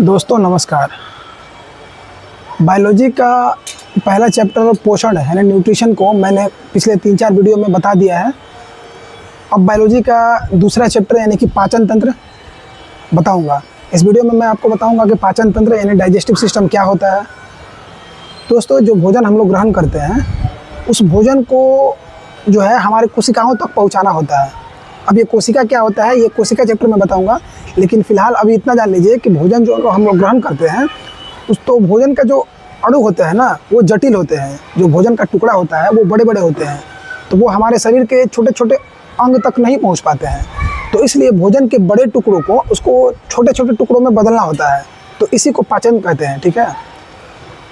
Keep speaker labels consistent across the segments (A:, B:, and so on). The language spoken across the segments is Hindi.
A: दोस्तों नमस्कार। बायोलॉजी का पहला चैप्टर पोषण है यानी न्यूट्रिशन को मैंने पिछले 3-4 वीडियो में बता दिया है। अब बायोलॉजी का दूसरा चैप्टर यानी कि पाचन तंत्र बताऊंगा। इस वीडियो में मैं आपको बताऊंगा कि पाचन तंत्र यानी डाइजेस्टिव सिस्टम क्या होता है। दोस्तों, जो भोजन हम लोग ग्रहण करते हैं उस भोजन को जो है हमारे कोशिकाओं तक पहुँचाना होता है। अब ये कोशिका क्या होता है, ये कोशिका चैप्टर में बताऊंगा, लेकिन फ़िलहाल अभी इतना जान लीजिए कि भोजन जो हम लोग ग्रहण करते हैं तो भोजन का जो अणु होते हैं ना वो जटिल होते हैं। जो भोजन का टुकड़ा होता है वो बड़े बड़े होते हैं, तो वो हमारे शरीर के छोटे छोटे अंग तक नहीं पहुंच पाते हैं। तो इसलिए भोजन के बड़े टुकड़ों को उसको छोटे छोटे टुकड़ों में बदलना होता है, तो इसी को पाचन कहते हैं। ठीक है,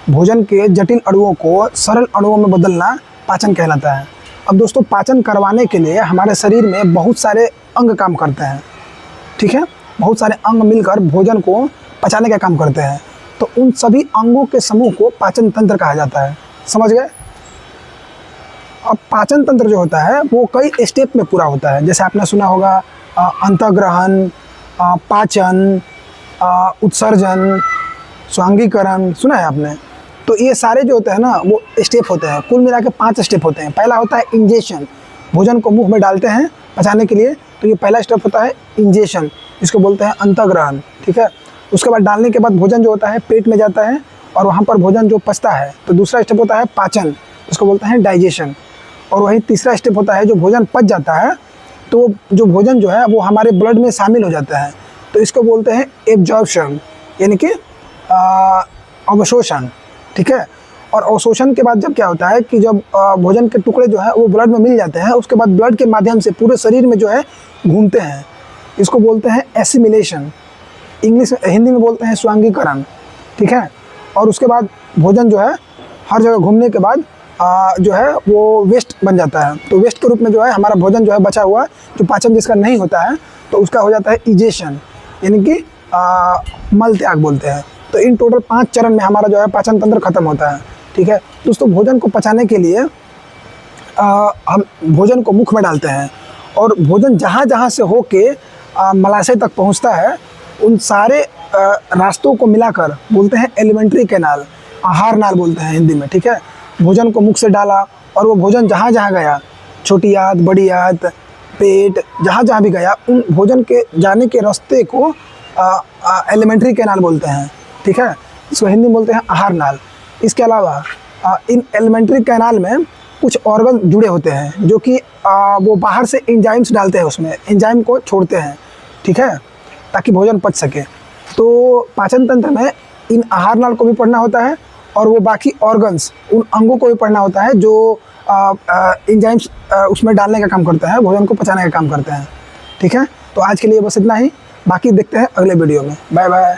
A: भोजन के जटिल अणुओं को सरल अणुओं में बदलना पाचन कहलाता है। अब दोस्तों, पाचन करवाने के लिए हमारे शरीर में बहुत सारे अंग काम करते हैं। ठीक है, बहुत सारे अंग मिलकर भोजन को पचाने का काम करते हैं, तो उन सभी अंगों के समूह को पाचन तंत्र कहा जाता है। समझ गए? अब पाचन तंत्र जो होता है वो कई स्टेप में पूरा होता है। जैसे आपने सुना होगा अंतःग्रहण, पाचन, उत्सर्जन, स्वांगीकरण, सुना है आपने? तो ये सारे जो होते हैं ना वो स्टेप होते हैं। कुल मिला के 5 स्टेप होते हैं। पहला होता है इंजेशन, भोजन को मुंह में डालते हैं पचाने के लिए, तो ये पहला स्टेप होता है इंजेशन, इसको बोलते हैं अंतःग्रहण। ठीक है, उसके बाद डालने के बाद भोजन जो होता है पेट में जाता है और वहाँ पर भोजन जो पचता है, तो दूसरा स्टेप होता है पाचन, इसको बोलते हैं डाइजेशन। और वही तीसरा स्टेप होता है जो भोजन पच जाता है तो जो भोजन जो है वो हमारे ब्लड में शामिल हो जाता है, तो इसको बोलते हैं एब्जॉर्प्शन यानी कि अवशोषण। ठीक है, और अवशोषण के बाद जब क्या होता है कि जब भोजन के टुकड़े जो है वो ब्लड में मिल जाते हैं, उसके बाद ब्लड के माध्यम से पूरे शरीर में जो है घूमते हैं, इसको बोलते हैं एसिमिलेशन, हिंदी में बोलते हैं स्वांगीकरण। ठीक है, और उसके बाद भोजन जो है हर जगह घूमने के बाद जो है वो वेस्ट बन जाता है। तो वेस्ट के रूप में जो है हमारा भोजन जो है बचा हुआ जो पाचन जिसका नहीं होता है तो उसका हो जाता है इजेशन यानी कि मल त्याग बोलते हैं। तो इन टोटल 5 चरण में हमारा जो है पाचन तंत्र खत्म होता है। ठीक है दोस्तों, भोजन को पचाने के लिए हम भोजन को मुख में डालते हैं और भोजन जहाँ जहाँ से होके मलाशय तक पहुँचता है उन सारे रास्तों को मिलाकर बोलते हैं एलिमेंट्री कैनाल, आहार नाल बोलते हैं हिंदी में। ठीक है, भोजन को मुख से डाला और वो भोजन जहाँ जहाँ गया, छोटी आंत, बड़ी आंत, पेट, जहाँ जहाँ भी गया, उन भोजन के जाने के रास्ते को एलिमेंट्री कैनाल बोलते हैं। ठीक है, इसको हिंदी में बोलते हैं आहार नाल। इसके अलावा इन एलिमेंट्री कैनाल में कुछ ऑर्गन जुड़े होते हैं जो कि वो बाहर से एंजाइम्स डालते हैं, उसमें एंजाइम को छोड़ते हैं। ठीक है, ताकि भोजन पच सके। तो पाचन तंत्र में इन आहार नाल को भी पढ़ना होता है और वो बाकी ऑर्गन्स, उन अंगों को भी पढ़ना होता है जो एंजाइम्स उसमें डालने का काम करते हैं, भोजन को पचाने का काम करते हैं। ठीक है, तो आज के लिए बस इतना ही, बाकी देखते हैं अगले वीडियो में। Bye bye.